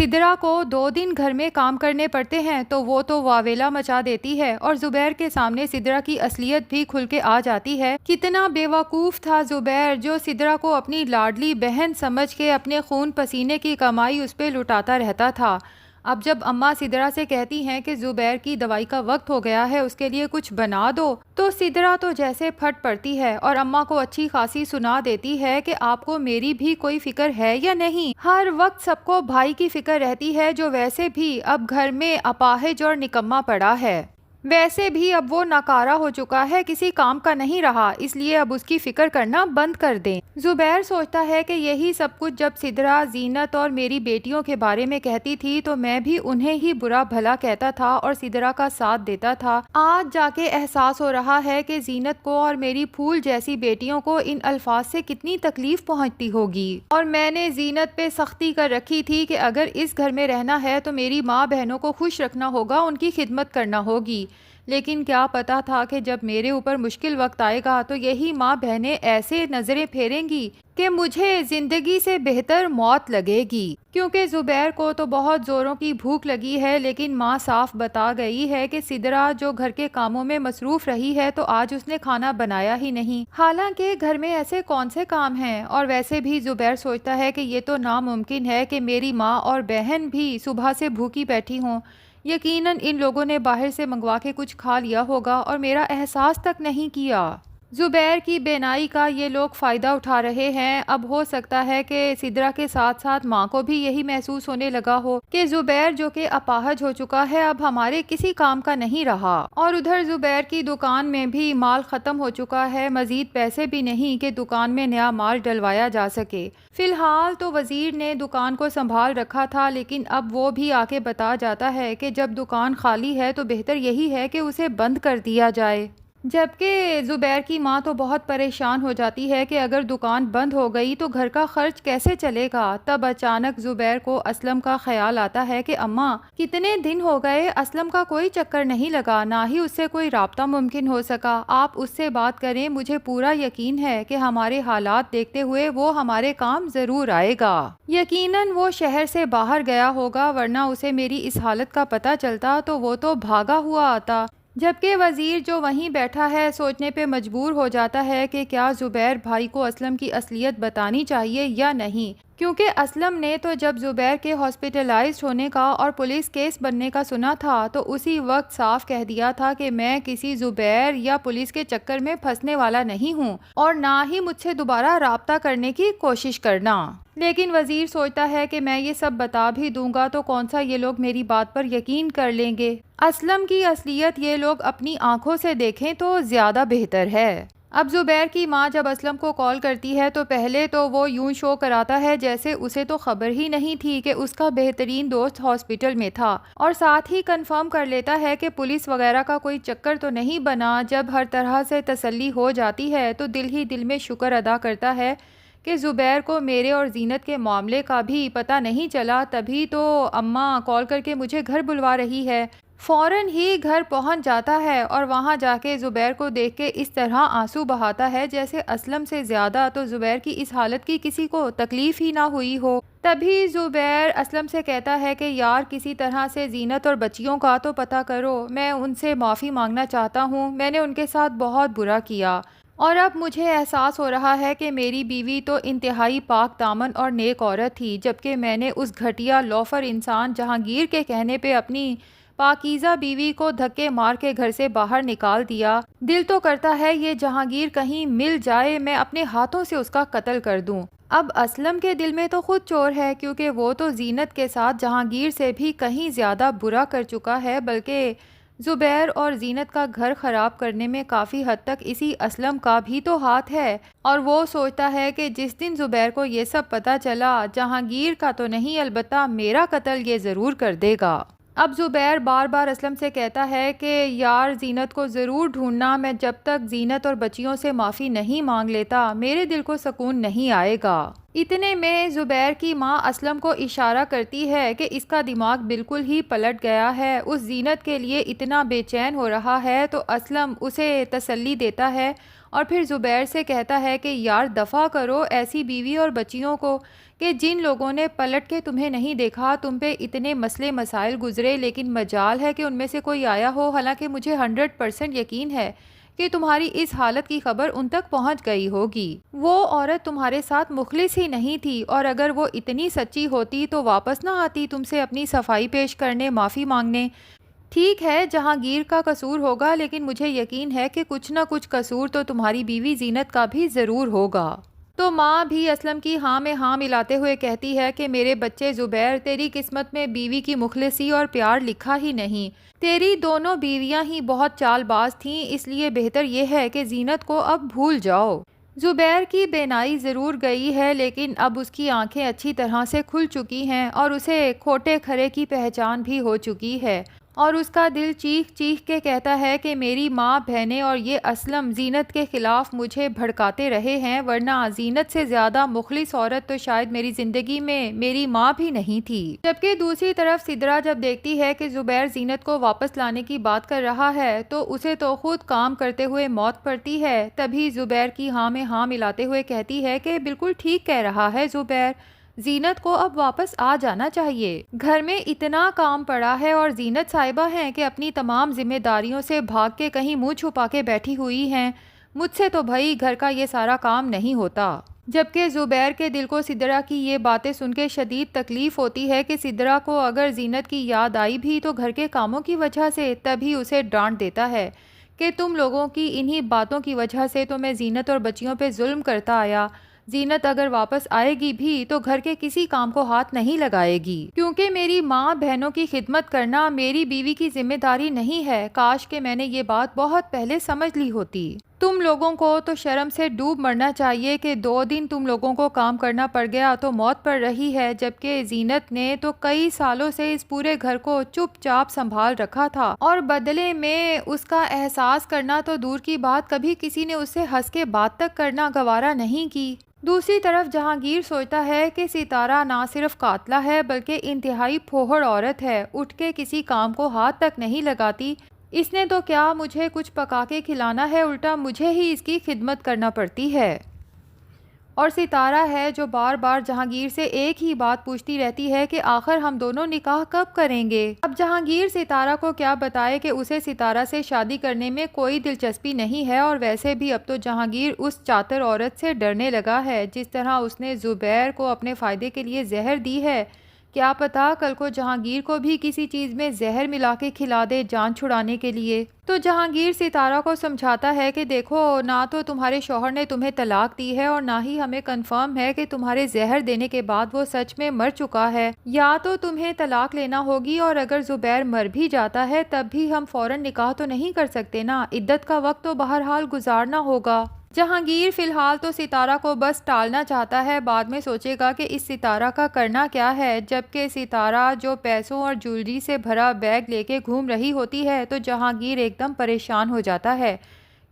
سدرا کو 2 دن گھر میں کام کرنے پڑتے ہیں تو وہ تو واویلا مچا دیتی ہے اور زبیر کے سامنے سدرا کی اصلیت بھی کھل کے آ جاتی ہے۔ کتنا بے وقوف تھا زبیر جو سدرا کو اپنی لاڈلی بہن سمجھ کے اپنے خون پسینے کی کمائی اس پہ لٹاتا رہتا تھا۔ اب جب اماں سدرا سے کہتی ہیں کہ زبیر کی دوائی کا وقت ہو گیا ہے، اس کے لیے کچھ بنا دو، تو سدرا تو جیسے پھٹ پڑتی ہے اور اماں کو اچھی خاصی سنا دیتی ہے کہ آپ کو میری بھی کوئی فکر ہے یا نہیں۔ ہر وقت سب کو بھائی کی فکر رہتی ہے جو ویسے بھی اب گھر میں اپاہج اور نکما پڑا ہے۔ ویسے بھی اب وہ ناکارہ ہو چکا ہے، کسی کام کا نہیں رہا، اس لیے اب اس کی فکر کرنا بند کر دیں۔ زبیر سوچتا ہے کہ یہی سب کچھ جب سدرا، زینت اور میری بیٹیوں کے بارے میں کہتی تھی تو میں بھی انہیں ہی برا بھلا کہتا تھا اور سدرا کا ساتھ دیتا تھا۔ آج جا کے احساس ہو رہا ہے کہ زینت کو اور میری پھول جیسی بیٹیوں کو ان الفاظ سے کتنی تکلیف پہنچتی ہوگی، اور میں نے زینت پہ سختی کر رکھی تھی کہ اگر اس گھر میں رہنا ہے تو میری ماں بہنوں کو خوش رکھنا ہوگا، ان کی خدمت کرنا ہوگی۔ لیکن کیا پتا تھا کہ جب میرے اوپر مشکل وقت آئے گا تو یہی ماں بہنیں ایسے نظریں پھیریں گی کہ مجھے زندگی سے بہتر موت لگے گی۔ کیونکہ زبیر کو تو بہت زوروں کی بھوک لگی ہے، لیکن ماں صاف بتا گئی ہے کہ سدرا جو گھر کے کاموں میں مصروف رہی ہے تو آج اس نے کھانا بنایا ہی نہیں، حالانکہ گھر میں ایسے کون سے کام ہیں۔ اور ویسے بھی زبیر سوچتا ہے کہ یہ تو ناممکن ہے کہ میری ماں اور بہن بھی صبح سے بھوکی بیٹھی ہوں، یقیناً ان لوگوں نے باہر سے منگوا کے کچھ کھا لیا ہوگا اور میرا احساس تک نہیں کیا۔ زبیر کی بینائی کا یہ لوگ فائدہ اٹھا رہے ہیں۔ اب ہو سکتا ہے کہ سدرا کے ساتھ ساتھ ماں کو بھی یہی محسوس ہونے لگا ہو کہ زبیر جو کہ اپاہج ہو چکا ہے اب ہمارے کسی کام کا نہیں رہا، اور ادھر زبیر کی دکان میں بھی مال ختم ہو چکا ہے، مزید پیسے بھی نہیں کہ دکان میں نیا مال ڈلوایا جا سکے۔ فی الحال تو وزیر نے دکان کو سنبھال رکھا تھا، لیکن اب وہ بھی آ کے بتا جاتا ہے کہ جب دکان خالی ہے تو بہتر یہی ہے کہ اسے بند کر دیا جائے۔ جبکہ زبیر کی ماں تو بہت پریشان ہو جاتی ہے کہ اگر دکان بند ہو گئی تو گھر کا خرچ کیسے چلے گا۔ تب اچانک زبیر کو اسلم کا خیال آتا ہے کہ اماں کتنے دن ہو گئے اسلم کا کوئی چکر نہیں لگا، نہ ہی اس سے کوئی رابطہ ممکن ہو سکا، آپ اس سے بات کریں، مجھے پورا یقین ہے کہ ہمارے حالات دیکھتے ہوئے وہ ہمارے کام ضرور آئے گا۔ یقیناً وہ شہر سے باہر گیا ہوگا، ورنہ اسے میری اس حالت کا پتہ چلتا تو وہ تو بھاگا ہوا آتا۔ جبکہ وزیر جو وہیں بیٹھا ہے سوچنے پہ مجبور ہو جاتا ہے کہ کیا زبیر بھائی کو اسلم کی اصلیت بتانی چاہیے یا نہیں، کیونکہ اسلم نے تو جب زبیر کے ہاسپٹلائزڈ ہونے کا اور پولیس کیس بننے کا سنا تھا تو اسی وقت صاف کہہ دیا تھا کہ میں کسی زبیر یا پولیس کے چکر میں پھنسنے والا نہیں ہوں اور نہ ہی مجھ سے دوبارہ رابطہ کرنے کی کوشش کرنا۔ لیکن وزیر سوچتا ہے کہ میں یہ سب بتا بھی دوں گا تو کون سا یہ لوگ میری بات پر یقین کر لیں گے، اسلم کی اصلیت یہ لوگ اپنی آنکھوں سے دیکھیں تو زیادہ بہتر ہے۔ اب زبیر کی ماں جب اسلم کو کال کرتی ہے تو پہلے تو وہ یوں شو کراتا ہے جیسے اسے تو خبر ہی نہیں تھی کہ اس کا بہترین دوست ہاسپٹل میں تھا، اور ساتھ ہی کنفرم کر لیتا ہے کہ پولیس وغیرہ کا کوئی چکر تو نہیں بنا۔ جب ہر طرح سے تسلی ہو جاتی ہے تو دل ہی دل میں شکر ادا کرتا ہے کہ زبیر کو میرے اور زینت کے معاملے کا بھی پتہ نہیں چلا، تبھی تو اماں کال کر کے مجھے گھر بلوا رہی ہے۔ فوراً ہی گھر پہنچ جاتا ہے اور وہاں جا کے زبیر کو دیکھ کے اس طرح آنسو بہاتا ہے جیسے اسلم سے زیادہ تو زبیر کی اس حالت کی کسی کو تکلیف ہی نہ ہوئی ہو۔ تبھی زبیر اسلم سے کہتا ہے کہ یار کسی طرح سے زینت اور بچیوں کا تو پتہ کرو، میں ان سے معافی مانگنا چاہتا ہوں، میں نے ان کے ساتھ بہت برا کیا، اور اب مجھے احساس ہو رہا ہے کہ میری بیوی تو انتہائی پاک دامن اور نیک عورت تھی، جبکہ میں نے اس گھٹیا لوفر انسان جہانگیر کے کہنے پہ اپنی پاکیزہ بیوی کو دھکے مار کے گھر سے باہر نکال دیا۔ دل تو کرتا ہے یہ جہانگیر کہیں مل جائے میں اپنے ہاتھوں سے اس کا قتل کر دوں۔ اب اسلم کے دل میں تو خود چور ہے، کیونکہ وہ تو زینت کے ساتھ جہانگیر سے بھی کہیں زیادہ برا کر چکا ہے، بلکہ زبیر اور زینت کا گھر خراب کرنے میں کافی حد تک اسی اسلم کا بھی تو ہاتھ ہے۔ اور وہ سوچتا ہے کہ جس دن زبیر کو یہ سب پتہ چلا، جہانگیر کا تو نہیں البتہ میرا قتل یہ ضرور کر دے گا۔ اب زبیر بار بار اسلم سے کہتا ہے کہ یار زینت کو ضرور ڈھونڈنا، میں جب تک زینت اور بچیوں سے معافی نہیں مانگ لیتا میرے دل کو سکون نہیں آئے گا۔ اتنے میں زبیر کی ماں اسلم کو اشارہ کرتی ہے کہ اس کا دماغ بالکل ہی پلٹ گیا ہے، اس زینت کے لیے اتنا بے چین ہو رہا ہے، تو اسلم اسے تسلی دیتا ہے اور پھر زبیر سے کہتا ہے کہ یار دفع کرو ایسی بیوی اور بچیوں کو کہ جن لوگوں نے پلٹ کے تمہیں نہیں دیکھا، تم پہ اتنے مسئلے مسائل گزرے لیکن مجال ہے کہ ان میں سے کوئی آیا ہو، حالانکہ مجھے 100% یقین ہے کہ تمہاری اس حالت کی خبر ان تک پہنچ گئی ہوگی۔ وہ عورت تمہارے ساتھ مخلص ہی نہیں تھی، اور اگر وہ اتنی سچی ہوتی تو واپس نہ آتی تم سے اپنی صفائی پیش کرنے، معافی مانگنے۔ ٹھیک ہے جہانگیر کا قصور ہوگا، لیکن مجھے یقین ہے کہ کچھ نہ کچھ قصور تو تمہاری بیوی زینت کا بھی ضرور ہوگا۔ تو ماں بھی اسلم کی ہاں میں ہاں ملاتے ہوئے کہتی ہے کہ میرے بچے زبیر، تیری قسمت میں بیوی کی مخلصی اور پیار لکھا ہی نہیں، تیری دونوں بیویاں ہی بہت چال باز تھیں، اس لیے بہتر یہ ہے کہ زینت کو اب بھول جاؤ۔ زبیر کی بینائی ضرور گئی ہے، لیکن اب اس کی آنکھیں اچھی طرح سے کھل چکی ہیں اور اسے کھوٹے کھرے کی پہچان بھی ہو چکی ہے، اور اس کا دل چیخ چیخ کے کہتا ہے کہ میری ماں، بہنیں اور یہ اسلم زینت کے خلاف مجھے بھڑکاتے رہے ہیں، ورنہ زینت سے زیادہ مخلص عورت تو شاید میری زندگی میں میری ماں بھی نہیں تھی۔ جبکہ دوسری طرف سدرا جب دیکھتی ہے کہ زبیر زینت کو واپس لانے کی بات کر رہا ہے تو اسے تو خود کام کرتے ہوئے موت پڑتی ہے۔ تبھی زبیر کی ہاں میں ہاں ملاتے ہوئے کہتی ہے کہ بالکل ٹھیک کہہ رہا ہے زبیر، زینت کو اب واپس آ جانا چاہیے۔ گھر میں اتنا کام پڑا ہے اور زینت صاحبہ ہیں کہ اپنی تمام ذمہ داریوں سے بھاگ کے کہیں منہ چھپا کے بیٹھی ہوئی ہیں، مجھ سے تو بھائی گھر کا یہ سارا کام نہیں ہوتا۔ جبکہ زبیر کے دل کو سدرا کی یہ باتیں سن کے شدید تکلیف ہوتی ہے کہ سدرا کو اگر زینت کی یاد آئی بھی تو گھر کے کاموں کی وجہ سے، تبھی اسے ڈانٹ دیتا ہے کہ تم لوگوں کی انہی باتوں کی وجہ سے تو میں زینت اور بچیوں پہ ظلم کرتا آیا۔ زینت اگر واپس آئے گی بھی تو گھر کے کسی کام کو ہاتھ نہیں لگائے گی، کیونکہ میری ماں بہنوں کی خدمت کرنا میری بیوی کی ذمہ داری نہیں ہے۔ کاش کہ میں نے یہ بات بہت پہلے سمجھ لی ہوتی۔ تم لوگوں کو تو شرم سے ڈوب مرنا چاہیے کہ 2 دن تم لوگوں کو کام کرنا پڑ گیا تو موت پڑ رہی ہے، جبکہ زینت نے تو کئی سالوں سے اس پورے گھر کو چپ چاپ سنبھال رکھا تھا، اور بدلے میں اس کا احساس کرنا تو دور کی بات، کبھی کسی نے اس سے ہنس کے بات تک کرنا گوارا نہیں کی۔ دوسری طرف جہانگیر سوچتا ہے کہ ستارہ نہ صرف قاتلہ ہے بلکہ انتہائی پھوہڑ عورت ہے، اٹھ کے کسی کام کو ہاتھ تک نہیں لگاتی، اس نے تو کیا مجھے کچھ پکا کے کھلانا ہے، الٹا مجھے ہی اس کی خدمت کرنا پڑتی ہے۔ اور ستارہ ہے جو بار بار جہانگیر سے ایک ہی بات پوچھتی رہتی ہے کہ آخر ہم دونوں نکاح کب کریں گے۔ اب جہانگیر ستارہ کو کیا بتائے کہ اسے ستارہ سے شادی کرنے میں کوئی دلچسپی نہیں ہے، اور ویسے بھی اب تو جہانگیر اس چاتر عورت سے ڈرنے لگا ہے، جس طرح اس نے زبیر کو اپنے فائدے کے لیے زہر دی ہے، کیا پتا کل کو جہانگیر کو بھی کسی چیز میں زہر ملا کے کھلا دے جان چھڑانے کے لیے۔ تو جہانگیر ستارہ کو سمجھاتا ہے کہ دیکھو، نہ تو تمہارے شوہر نے تمہیں طلاق دی ہے اور نہ ہی ہمیں کنفرم ہے کہ تمہارے زہر دینے کے بعد وہ سچ میں مر چکا ہے، یا تو تمہیں طلاق لینا ہوگی، اور اگر زبیر مر بھی جاتا ہے تب بھی ہم فوراً نکاح تو نہیں کر سکتے نا، عدت کا وقت تو بہرحال گزارنا ہوگا۔ جہانگیر فی الحال تو ستارہ کو بس ٹالنا چاہتا ہے، بعد میں سوچے گا کہ اس ستارہ کا کرنا کیا ہے۔ جبکہ ستارہ جو پیسوں اور جیولری سے بھرا بیگ لے کے گھوم رہی ہوتی ہے تو جہانگیر ایک دم پریشان ہو جاتا ہے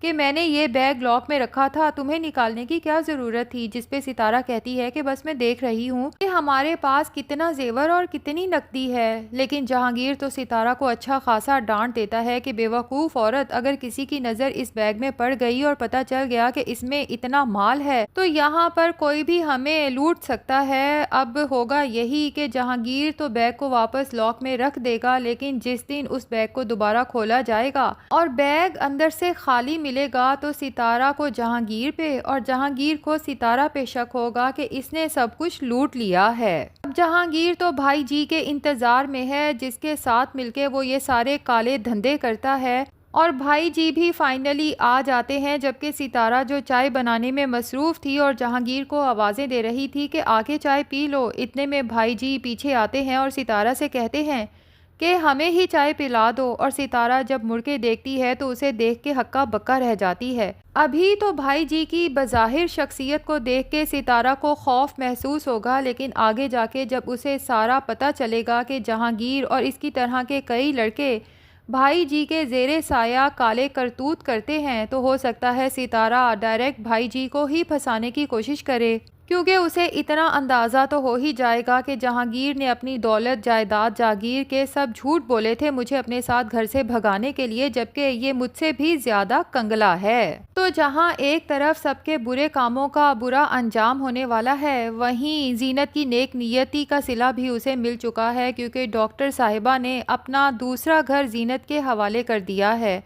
کہ میں نے یہ بیگ لاک میں رکھا تھا، تمہیں نکالنے کی کیا ضرورت تھی؟ جس پہ ستارہ کہتی ہے کہ بس میں دیکھ رہی ہوں کہ ہمارے پاس کتنا زیور اور کتنی نقدی ہے۔ لیکن جہانگیر تو ستارہ کو اچھا خاصا ڈانٹ دیتا ہے کہ بے وقوف عورت، اگر کسی کی نظر اس بیگ میں پڑ گئی اور پتہ چل گیا کہ اس میں اتنا مال ہے تو یہاں پر کوئی بھی ہمیں لوٹ سکتا ہے۔ اب ہوگا یہی کہ جہانگیر تو بیگ کو واپس لاک میں رکھ دے گا، لیکن جس دن اس بیگ کو دوبارہ کھولا جائے گا اور بیگ اندر سے خالی ملے گا تو ستارہ کو جہانگیر پہ اور جہانگیر کو ستارہ پہ شک ہوگا کہ اس نے سب کچھ لوٹ لیا ہے۔ اب جہانگیر تو بھائی جی کے انتظار میں ہے، جس کے ساتھ مل کے وہ یہ سارے کالے دھندے کرتا ہے، اور بھائی جی بھی فائنلی آ جاتے ہیں، جبکہ ستارہ جو چائے بنانے میں مصروف تھی اور جہانگیر کو آوازیں دے رہی تھی کہ آکے چائے پی لو، اتنے میں بھائی جی پیچھے آتے ہیں اور ستارہ سے کہتے ہیں کہ ہمیں ہی چائے پلا دو، اور ستارہ جب مڑ کے دیکھتی ہے تو اسے دیکھ کے ہکا بکا رہ جاتی ہے۔ ابھی تو بھائی جی کی بظاہر شخصیت کو دیکھ کے ستارہ کو خوف محسوس ہوگا، لیکن آگے جا کے جب اسے سارا پتہ چلے گا کہ جہانگیر اور اس کی طرح کے کئی لڑکے بھائی جی کے زیر سایہ کالے کرتوت کرتے ہیں تو ہو سکتا ہے ستارہ ڈائریکٹ بھائی جی کو ہی پھنسانے کی کوشش کرے۔ کیونکہ اسے اتنا اندازہ تو ہو ہی جائے گا کہ جہانگیر نے اپنی دولت جائیداد جاگیر کے سب جھوٹ بولے تھے مجھے اپنے ساتھ گھر سے بھگانے کے لیے، جبکہ یہ مجھ سے بھی زیادہ کنگلا ہے۔ تو جہاں ایک طرف سب کے برے کاموں کا برا انجام ہونے والا ہے، وہیں زینت کی نیک نیتی کا صلہ بھی اسے مل چکا ہے، کیونکہ ڈاکٹر صاحبہ نے اپنا دوسرا گھر زینت کے حوالے کر دیا ہے،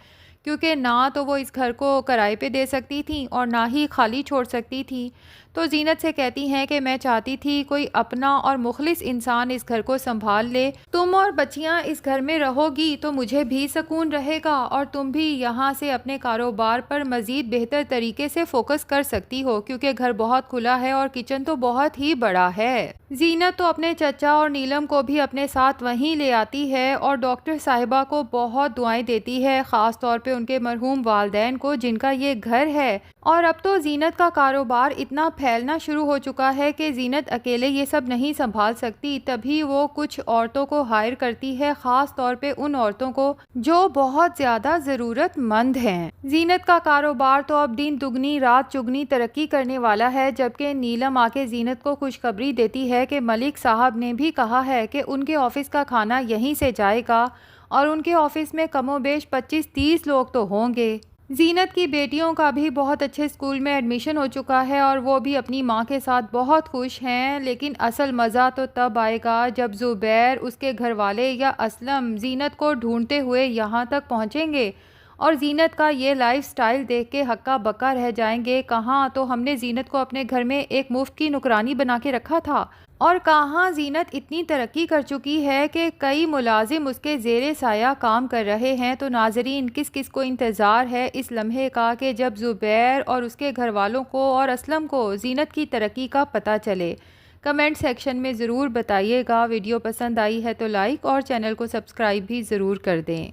کیونکہ نہ تو وہ اس گھر کو کرائے پہ دے سکتی تھیں اور نہ ہی خالی چھوڑ سکتی تھیں۔ تو زینت سے کہتی ہیں کہ میں چاہتی تھی کوئی اپنا اور مخلص انسان اس گھر کو سنبھال لے، تم اور بچیاں اس گھر میں رہو گی تو مجھے بھی سکون رہے گا اور تم بھی یہاں سے اپنے کاروبار پر مزید بہتر طریقے سے فوکس کر سکتی ہو، کیونکہ گھر بہت کھلا ہے اور کچن تو بہت ہی بڑا ہے۔ زینت تو اپنے چچا اور نیلم کو بھی اپنے ساتھ وہیں لے آتی ہے اور ڈاکٹر صاحبہ کو بہت دعائیں دیتی ہے، خاص طور پہ ان کے مرحوم والدین کو جن کا یہ گھر ہے۔ اور اب تو زینت کا کاروبار اتنا پھیلنا شروع ہو چکا ہے کہ زینت اکیلے یہ سب نہیں سنبھال سکتی، تبھی وہ کچھ عورتوں کو ہائر کرتی ہے، خاص طور پہ ان عورتوں کو جو بہت زیادہ ضرورت مند ہیں۔ زینت کا کاروبار تو اب دن دگنی رات چگنی ترقی کرنے والا ہے، جبکہ نیلم آ کے زینت کو خوشخبری دیتی ہے کہ ملک صاحب نے بھی کہا ہے کہ ان کے آفس کا کھانا یہیں سے جائے گا اور ان کے آفس میں کم و بیش 25-30 لوگ تو ہوں گے۔ زینت کی بیٹیوں کا بھی بہت اچھے اسکول میں ایڈمیشن ہو چکا ہے اور وہ بھی اپنی ماں کے ساتھ بہت خوش ہیں، لیکن اصل مزہ تو تب آئے گا جب زبیر، اس کے گھر والے یا اسلم زینت کو ڈھونڈتے ہوئے یہاں تک پہنچیں گے اور زینت کا یہ لائف سٹائل دیکھ کے ہکا بکا رہ جائیں گے۔ کہاں تو ہم نے زینت کو اپنے گھر میں ایک مفت کی نوکرانی بنا کے رکھا تھا، اور کہاں زینت اتنی ترقی کر چکی ہے کہ کئی ملازم اس کے زیر سایہ کام کر رہے ہیں۔ تو ناظرین، کس کس کو انتظار ہے اس لمحے کا کہ جب زبیر اور اس کے گھر والوں کو اور اسلم کو زینت کی ترقی کا پتہ چلے؟ کمنٹ سیکشن میں ضرور بتائیے گا۔ ویڈیو پسند آئی ہے تو لائک اور چینل کو سبسکرائب بھی ضرور کر دیں۔